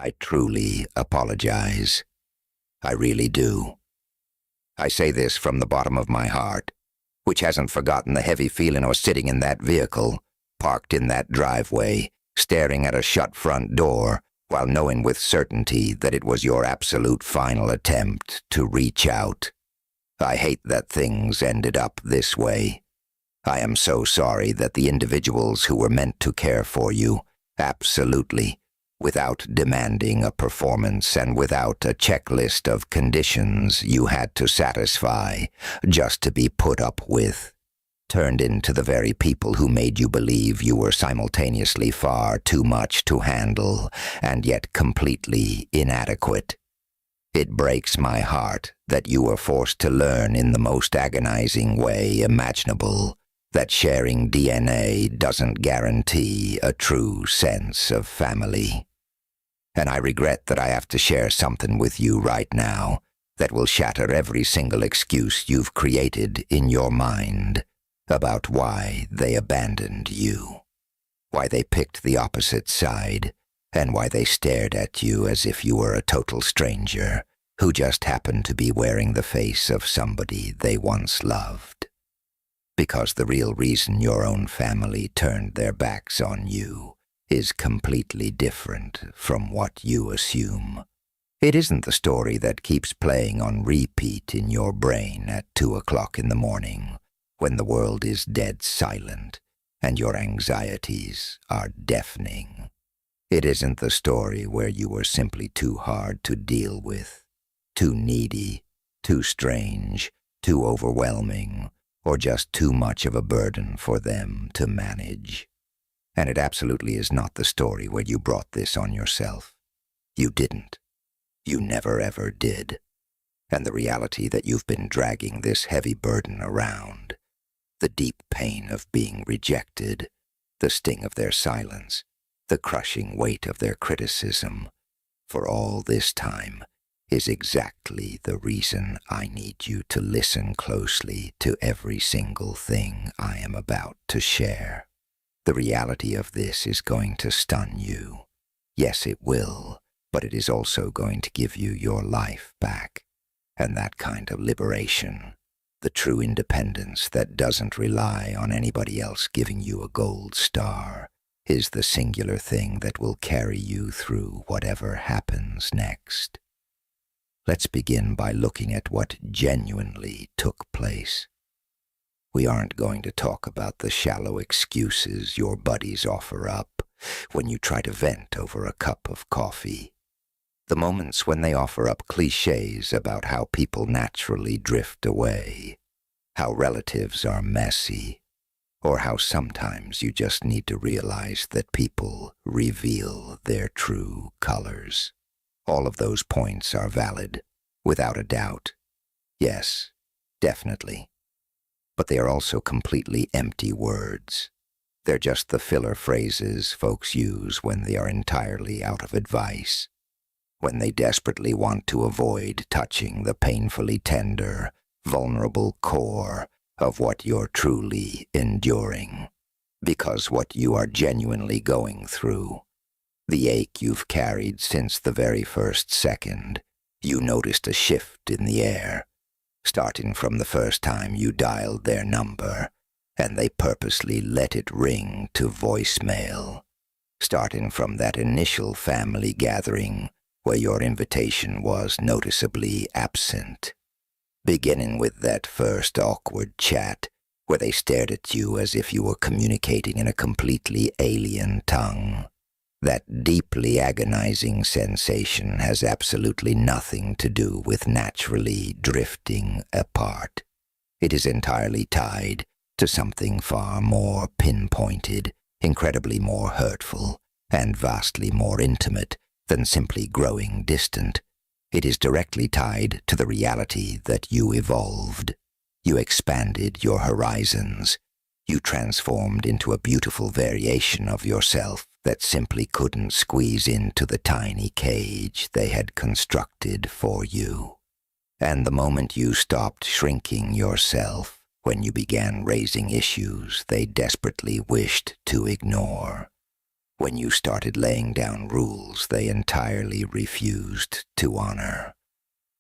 I truly apologize. I really do. I say this from the bottom of my heart, which hasn't forgotten the heavy feeling of sitting in that vehicle, parked in that driveway, staring at a shut front door, while knowing with certainty that it was your absolute final attempt to reach out. I hate that things ended up this way. I am so sorry that the individuals who were meant to care for you, absolutely, without demanding a performance and without a checklist of conditions you had to satisfy just to be put up with, turned into the very people who made you believe you were simultaneously far too much to handle and yet completely inadequate. It breaks my heart that you were forced to learn in the most agonizing way imaginable that sharing DNA doesn't guarantee a true sense of family. And I regret that I have to share something with you right now that will shatter every single excuse you've created in your mind about why they abandoned you, why they picked the opposite side, and why they stared at you as if you were a total stranger who just happened to be wearing the face of somebody they once loved. Because the real reason your own family turned their backs on you is completely different from what you assume. It isn't the story that keeps playing on repeat in your brain at 2 o'clock in the morning when the world is dead silent and your anxieties are deafening. It isn't the story where you were simply too hard to deal with, too needy, too strange, too overwhelming, or just too much of a burden for them to manage. And it absolutely is not the story where you brought this on yourself. You didn't. You never ever did. And the reality that you've been dragging this heavy burden around, the deep pain of being rejected, the sting of their silence, the crushing weight of their criticism, for all this time, is exactly the reason I need you to listen closely to every single thing I am about to share. The reality of this is going to stun you. Yes, it will, but it is also going to give you your life back. And that kind of liberation, the true independence that doesn't rely on anybody else giving you a gold star, is the singular thing that will carry you through whatever happens next. Let's begin by looking at what genuinely took place. We aren't going to talk about the shallow excuses your buddies offer up when you try to vent over a cup of coffee. The moments when they offer up cliches about how people naturally drift away, how relatives are messy, or how sometimes you just need to realize that people reveal their true colors. All of those points are valid, without a doubt. Yes, definitely. But they are also completely empty words. They're just the filler phrases folks use when they are entirely out of advice, when they desperately want to avoid touching the painfully tender, vulnerable core of what you're truly enduring. Because what you are genuinely going through, the ache you've carried since the very first second you noticed a shift in the air, starting from the first time you dialed their number, and they purposely let it ring to voicemail, starting from that initial family gathering where your invitation was noticeably absent, beginning with that first awkward chat where they stared at you as if you were communicating in a completely alien tongue. That deeply agonizing sensation has absolutely nothing to do with naturally drifting apart. It is entirely tied to something far more pinpointed, incredibly more hurtful, and vastly more intimate than simply growing distant. It is directly tied to the reality that you evolved. You expanded your horizons. You transformed into a beautiful variation of yourself that simply couldn't squeeze into the tiny cage they had constructed for you. And the moment you stopped shrinking yourself, when you began raising issues they desperately wished to ignore, when you started laying down rules they entirely refused to honor,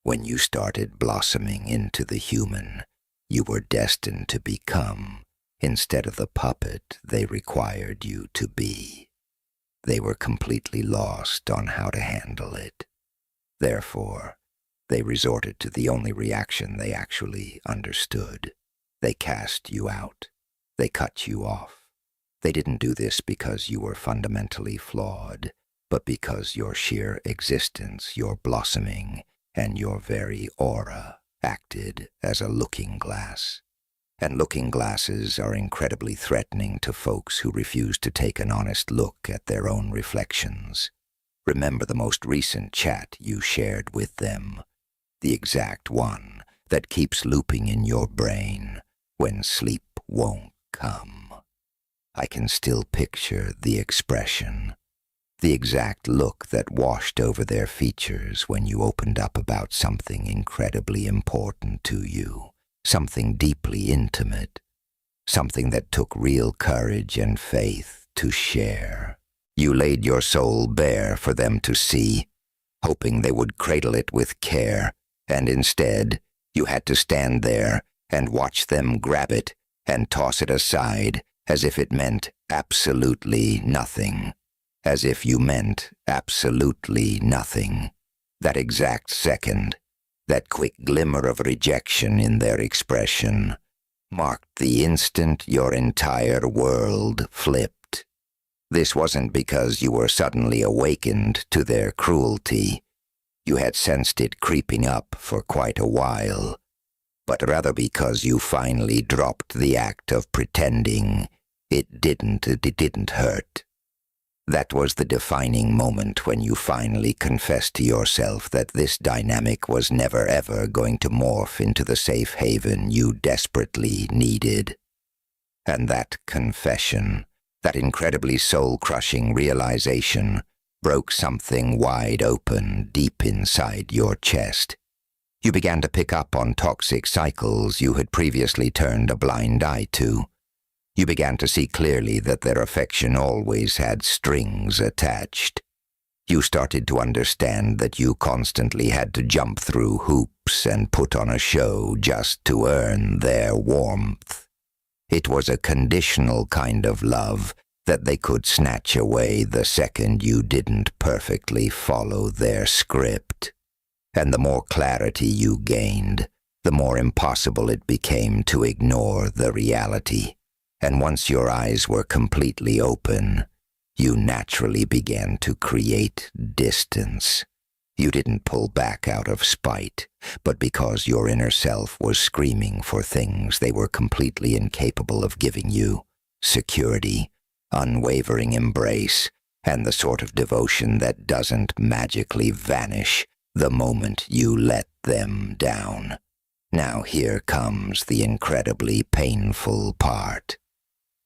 when you started blossoming into the human you were destined to become instead of the puppet they required you to be. They were completely lost on how to handle it. Therefore, they resorted to the only reaction they actually understood. They cast you out. They cut you off. They didn't do this because you were fundamentally flawed, but because your sheer existence, your blossoming, and your very aura acted as a looking glass. And looking glasses are incredibly threatening to folks who refuse to take an honest look at their own reflections. Remember the most recent chat you shared with them, the exact one that keeps looping in your brain when sleep won't come. I can still picture the expression, the exact look that washed over their features when you opened up about something incredibly important to you, something deeply intimate, something that took real courage and faith to share. You laid your soul bare for them to see, hoping they would cradle it with care, and instead you had to stand there and watch them grab it and toss it aside as if it meant absolutely nothing, as if you meant absolutely nothing. That exact second, that quick glimmer of rejection in their expression, marked the instant your entire world flipped. This wasn't because you were suddenly awakened to their cruelty. You had sensed it creeping up for quite a while, but rather because you finally dropped the act of pretending it didn't hurt. That was the defining moment when you finally confessed to yourself that this dynamic was never ever going to morph into the safe haven you desperately needed. And that confession, that incredibly soul-crushing realization, broke something wide open deep inside your chest. You began to pick up on toxic cycles you had previously turned a blind eye to. You began to see clearly that their affection always had strings attached. You started to understand that you constantly had to jump through hoops and put on a show just to earn their warmth. It was a conditional kind of love that they could snatch away the second you didn't perfectly follow their script. And the more clarity you gained, the more impossible it became to ignore the reality. And once your eyes were completely open, you naturally began to create distance. You didn't pull back out of spite, but because your inner self was screaming for things they were completely incapable of giving you: security, unwavering embrace, and the sort of devotion that doesn't magically vanish the moment you let them down. Now here comes the incredibly painful part.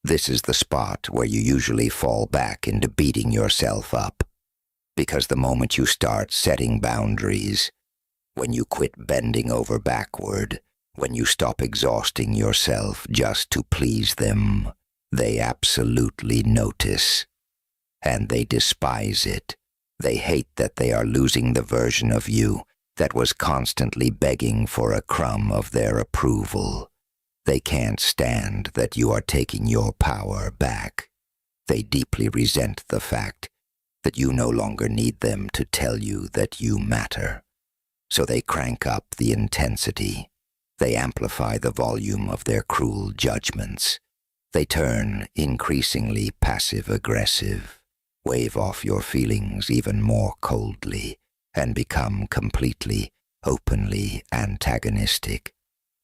This is the spot where you usually fall back into beating yourself up. Because the moment you start setting boundaries, when you quit bending over backward, when you stop exhausting yourself just to please them, they absolutely notice. And they despise it. They hate that they are losing the version of you that was constantly begging for a crumb of their approval. They can't stand that you are taking your power back. They deeply resent the fact that you no longer need them to tell you that you matter. So they crank up the intensity. They amplify the volume of their cruel judgments. They turn increasingly passive-aggressive, wave off your feelings even more coldly, and become completely, openly antagonistic.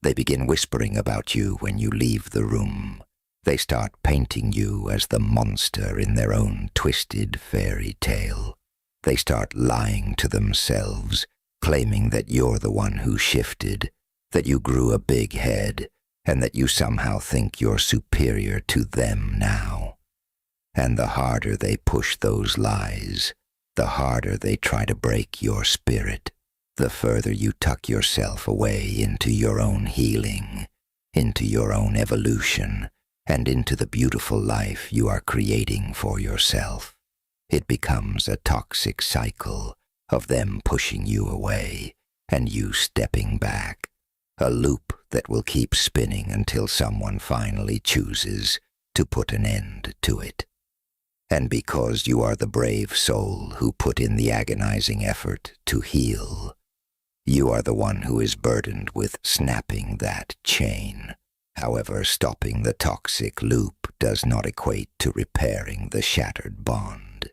They begin whispering about you when you leave the room. They start painting you as the monster in their own twisted fairy tale. They start lying to themselves, claiming that you're the one who shifted, that you grew a big head, and that you somehow think you're superior to them now. And the harder they push those lies, the harder they try to break your spirit, the further you tuck yourself away into your own healing, into your own evolution, and into the beautiful life you are creating for yourself. It becomes a toxic cycle of them pushing you away and you stepping back, a loop that will keep spinning until someone finally chooses to put an end to it. And because you are the brave soul who put in the agonizing effort to heal, you are the one who is burdened with snapping that chain. However, stopping the toxic loop does not equate to repairing the shattered bond.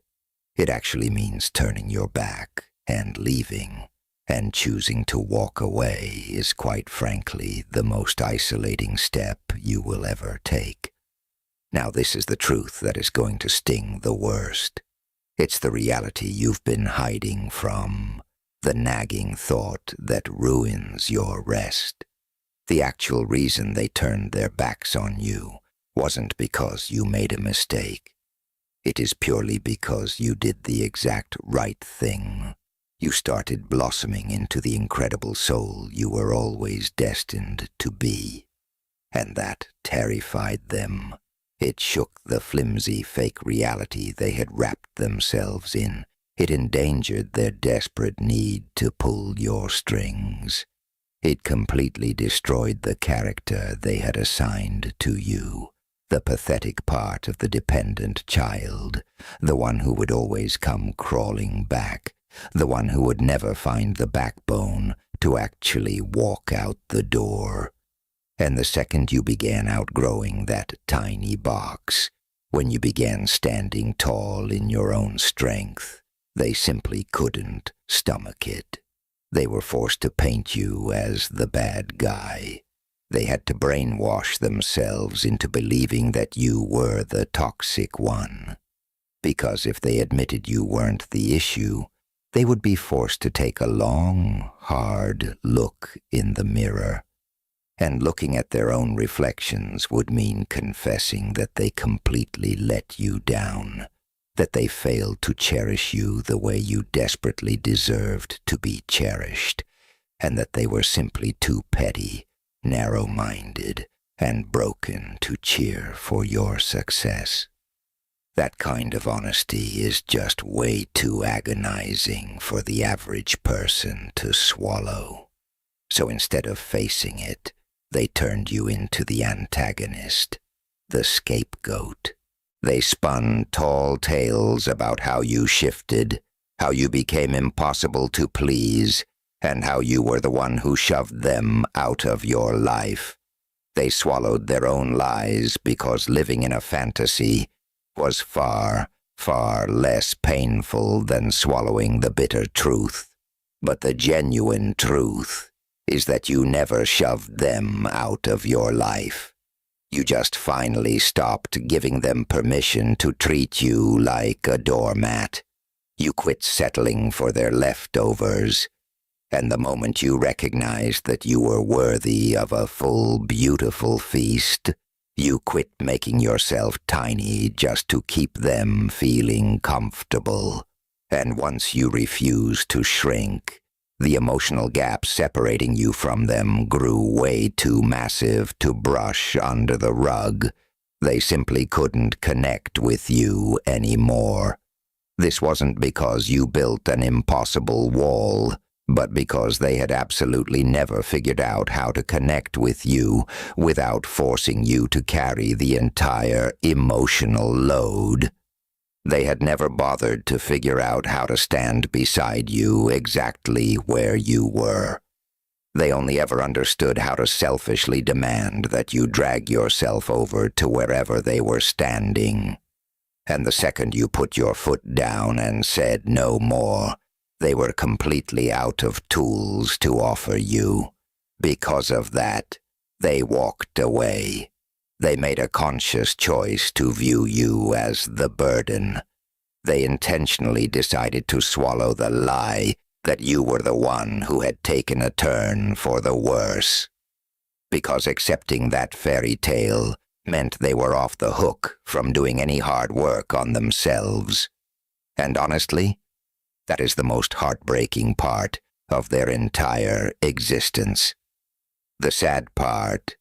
It actually means turning your back and leaving, and choosing to walk away is quite frankly the most isolating step you will ever take. Now this is the truth that is going to sting the worst. It's the reality you've been hiding from, the nagging thought that ruins your rest. The actual reason they turned their backs on you wasn't because you made a mistake. It is purely because you did the exact right thing. You started blossoming into the incredible soul you were always destined to be. And that terrified them. It shook the flimsy fake reality they had wrapped themselves in. It endangered their desperate need to pull your strings. It completely destroyed the character they had assigned to you, the pathetic part of the dependent child, the one who would always come crawling back, the one who would never find the backbone to actually walk out the door. And the second you began outgrowing that tiny box, when you began standing tall in your own strength, they simply couldn't stomach it. They were forced to paint you as the bad guy. They had to brainwash themselves into believing that you were the toxic one. Because if they admitted you weren't the issue, they would be forced to take a long, hard look in the mirror. And looking at their own reflections would mean confessing that they completely let you down, that they failed to cherish you the way you desperately deserved to be cherished, and that they were simply too petty, narrow-minded, and broken to cheer for your success. That kind of honesty is just way too agonizing for the average person to swallow. So instead of facing it, they turned you into the antagonist, the scapegoat. They spun tall tales about how you shifted, how you became impossible to please, and how you were the one who shoved them out of your life. They swallowed their own lies because living in a fantasy was far, far less painful than swallowing the bitter truth. But the genuine truth is that you never shoved them out of your life. You just finally stopped giving them permission to treat you like a doormat. You quit settling for their leftovers. And the moment you recognized that you were worthy of a full, beautiful feast, you quit making yourself tiny just to keep them feeling comfortable. And once you refused to shrink, the emotional gap separating you from them grew way too massive to brush under the rug. They simply couldn't connect with you anymore. This wasn't because you built an impossible wall, but because they had absolutely never figured out how to connect with you without forcing you to carry the entire emotional load. They had never bothered to figure out how to stand beside you exactly where you were. They only ever understood how to selfishly demand that you drag yourself over to wherever they were standing. And the second you put your foot down and said no more, they were completely out of tools to offer you. Because of that, they walked away. They made a conscious choice to view you as the burden. They intentionally decided to swallow the lie that you were the one who had taken a turn for the worse. Because accepting that fairy tale meant they were off the hook from doing any hard work on themselves. And honestly, that is the most heartbreaking part of their entire existence. The sad part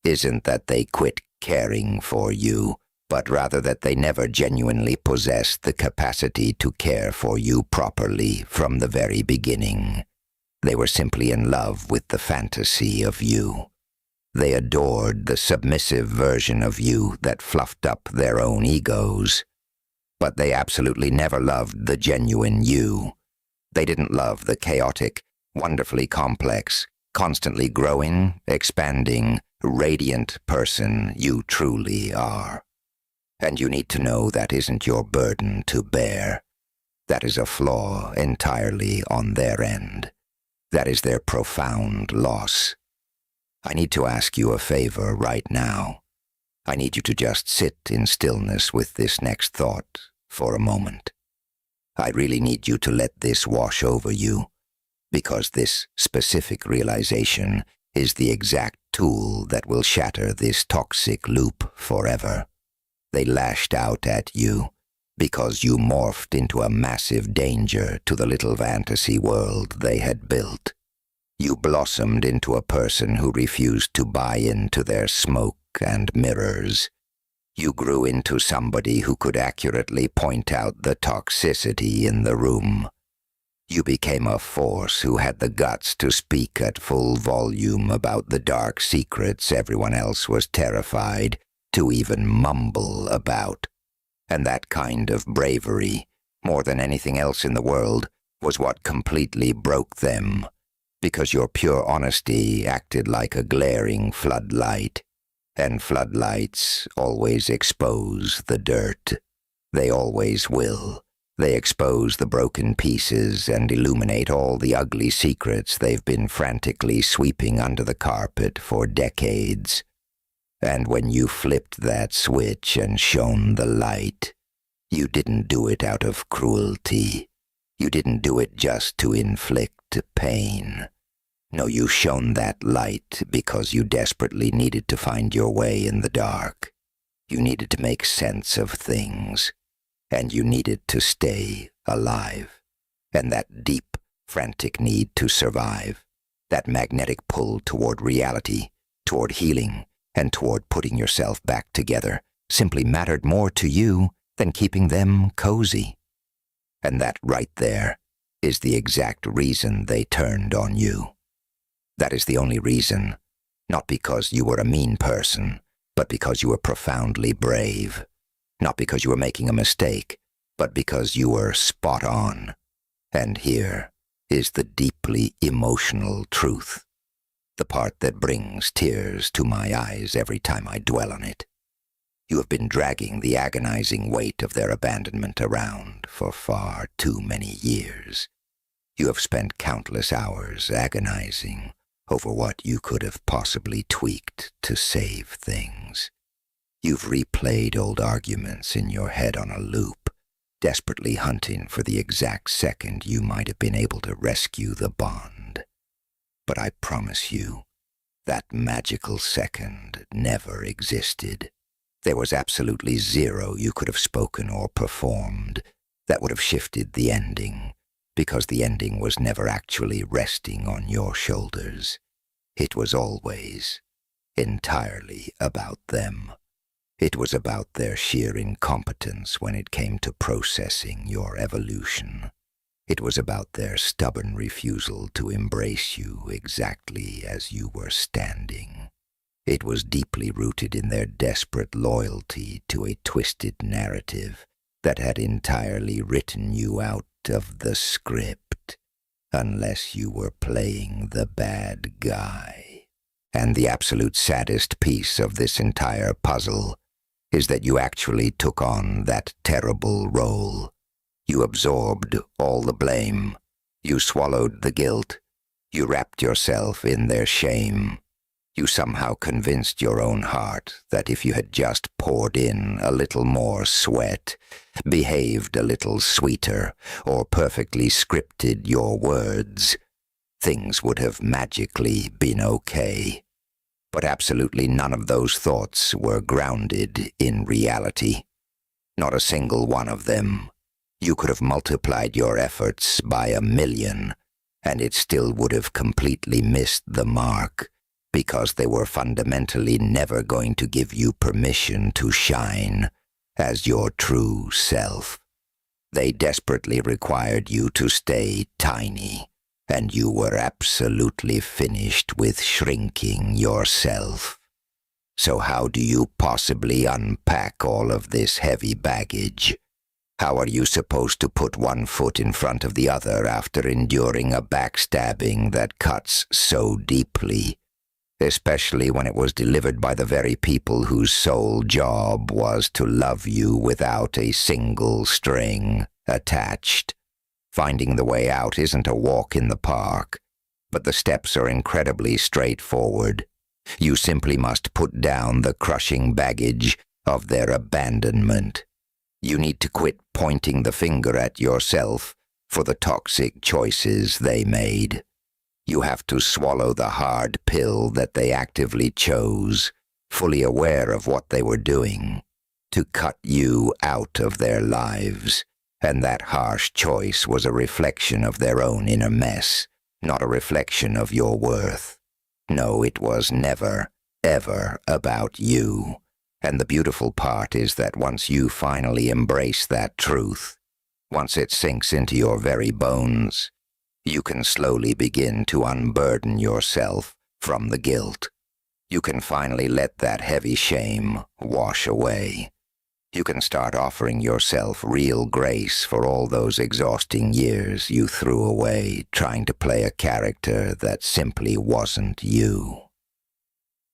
isn't that they quit caring for you, but rather that they never genuinely possessed the capacity to care for you properly from the very beginning. They were simply in love with the fantasy of you. They adored the submissive version of you that fluffed up their own egos. But they absolutely never loved the genuine you. They didn't love the chaotic, wonderfully complex, constantly growing, expanding, radiant person you truly are. And you need to know that isn't your burden to bear. That is a flaw entirely on their end. That is their profound loss. I need to ask you a favor right now. I need you to just sit in stillness with this next thought for a moment. I really need you to let this wash over you, because this specific realization is the exact tool that will shatter this toxic loop forever. They lashed out at you because you morphed into a massive danger to the little fantasy world they had built. You blossomed into a person who refused to buy into their smoke and mirrors. You grew into somebody who could accurately point out the toxicity in the room. You became a force who had the guts to speak at full volume about the dark secrets everyone else was terrified to even mumble about. And that kind of bravery, more than anything else in the world, was what completely broke them, because your pure honesty acted like a glaring floodlight, and floodlights always expose the dirt. They always will. They expose the broken pieces and illuminate all the ugly secrets they've been frantically sweeping under the carpet for decades. And when you flipped that switch and shone the light, you didn't do it out of cruelty. You didn't do it just to inflict pain. No, you shone that light because you desperately needed to find your way in the dark. You needed to make sense of things, and you needed to stay alive. And that deep, frantic need to survive, that magnetic pull toward reality, toward healing, and toward putting yourself back together, simply mattered more to you than keeping them cozy. And that right there is the exact reason they turned on you. That is the only reason, not because you were a mean person, but because you were profoundly brave. Not because you were making a mistake, but because you were spot on. And here is the deeply emotional truth, the part that brings tears to my eyes every time I dwell on it. You have been dragging the agonizing weight of their abandonment around for far too many years. You have spent countless hours agonizing over what you could have possibly tweaked to save things. You've replayed old arguments in your head on a loop, desperately hunting for the exact second you might have been able to rescue the bond. But I promise you, that magical second never existed. There was absolutely zero you could have spoken or performed that would have shifted the ending, because the ending was never actually resting on your shoulders. It was always, entirely about them. It was about their sheer incompetence when it came to processing your evolution. It was about their stubborn refusal to embrace you exactly as you were standing. It was deeply rooted in their desperate loyalty to a twisted narrative that had entirely written you out of the script, unless you were playing the bad guy. And the absolute saddest piece of this entire puzzle is that you actually took on that terrible role. You absorbed all the blame. You swallowed the guilt. You wrapped yourself in their shame. You somehow convinced your own heart that if you had just poured in a little more sweat, behaved a little sweeter, or perfectly scripted your words, things would have magically been okay. But absolutely none of those thoughts were grounded in reality. Not a single one of them. You could have multiplied your efforts by 1,000,000, and it still would have completely missed the mark, because they were fundamentally never going to give you permission to shine, as your true self. They desperately required you to stay tiny, and you were absolutely finished with shrinking yourself. So how do you possibly unpack all of this heavy baggage? How are you supposed to put one foot in front of the other after enduring a backstabbing that cuts so deeply, especially when it was delivered by the very people whose sole job was to love you without a single string attached? Finding the way out isn't a walk in the park, but the steps are incredibly straightforward. You simply must put down the crushing baggage of their abandonment. You need to quit pointing the finger at yourself for the toxic choices they made. You have to swallow the hard pill that they actively chose, fully aware of what they were doing, to cut you out of their lives. And that harsh choice was a reflection of their own inner mess, not a reflection of your worth. No, it was never, ever about you. And the beautiful part is that once you finally embrace that truth, once it sinks into your very bones, you can slowly begin to unburden yourself from the guilt. You can finally let that heavy shame wash away. You can start offering yourself real grace for all those exhausting years you threw away trying to play a character that simply wasn't you.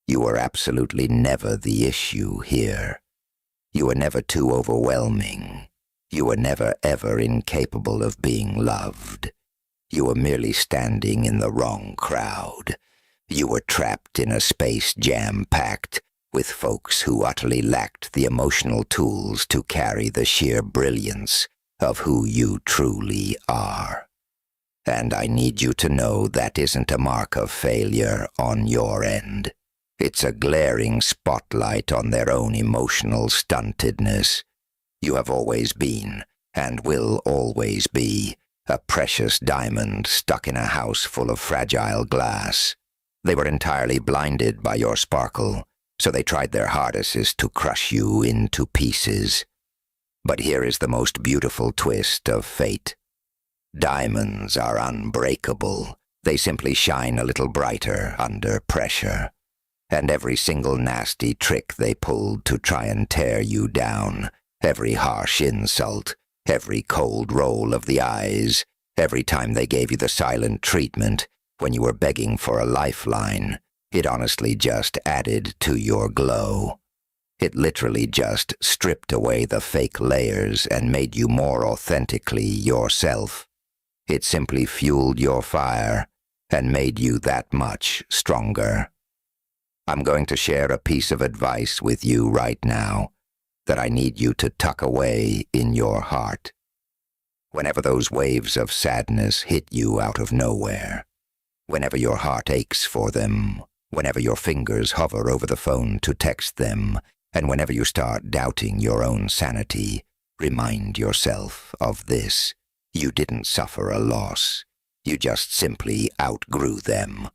You were absolutely never the issue here. You were never too overwhelming. You were never ever incapable of being loved. You were merely standing in the wrong crowd. You were trapped in a space jam-packed with folks who utterly lacked the emotional tools to carry the sheer brilliance of who you truly are. And I need you to know that isn't a mark of failure on your end. It's a glaring spotlight on their own emotional stuntedness. You have always been, and will always be, a precious diamond stuck in a house full of fragile glass. They were entirely blinded by your sparkle, so they tried their hardest to crush you into pieces. But here is the most beautiful twist of fate. Diamonds are unbreakable. They simply shine a little brighter under pressure. And every single nasty trick they pulled to try and tear you down, every harsh insult, every cold roll of the eyes, every time they gave you the silent treatment when you were begging for a lifeline, it honestly just added to your glow. It literally just stripped away the fake layers and made you more authentically yourself. It simply fueled your fire and made you that much stronger. I'm going to share a piece of advice with you right now that I need you to tuck away in your heart. Whenever those waves of sadness hit you out of nowhere, whenever your heart aches for them, whenever your fingers hover over the phone to text them, and whenever you start doubting your own sanity, remind yourself of this. You didn't suffer a loss. You just simply outgrew them.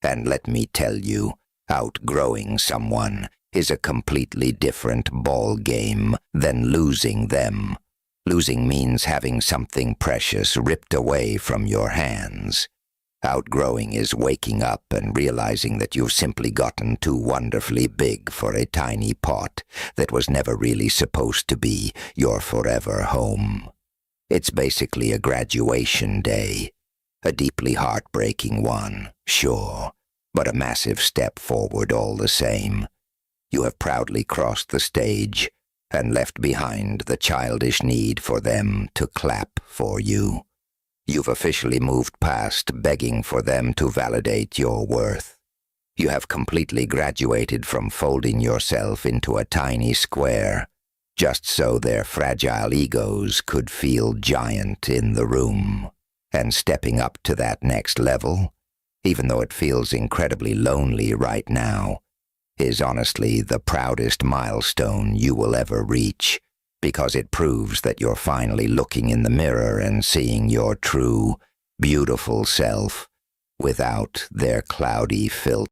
And let me tell you, outgrowing someone is a completely different ball game than losing them. Losing means having something precious ripped away from your hands. Outgrowing is waking up and realizing that you've simply gotten too wonderfully big for a tiny pot that was never really supposed to be your forever home. It's basically a graduation day, a deeply heartbreaking one, sure, but a massive step forward all the same. You have proudly crossed the stage and left behind the childish need for them to clap for you. You've officially moved past begging for them to validate your worth. You have completely graduated from folding yourself into a tiny square, just so their fragile egos could feel giant in the room. And stepping up to that next level, even though it feels incredibly lonely right now, is honestly the proudest milestone you will ever reach, because it proves that you're finally looking in the mirror and seeing your true, beautiful self without their cloudy filter.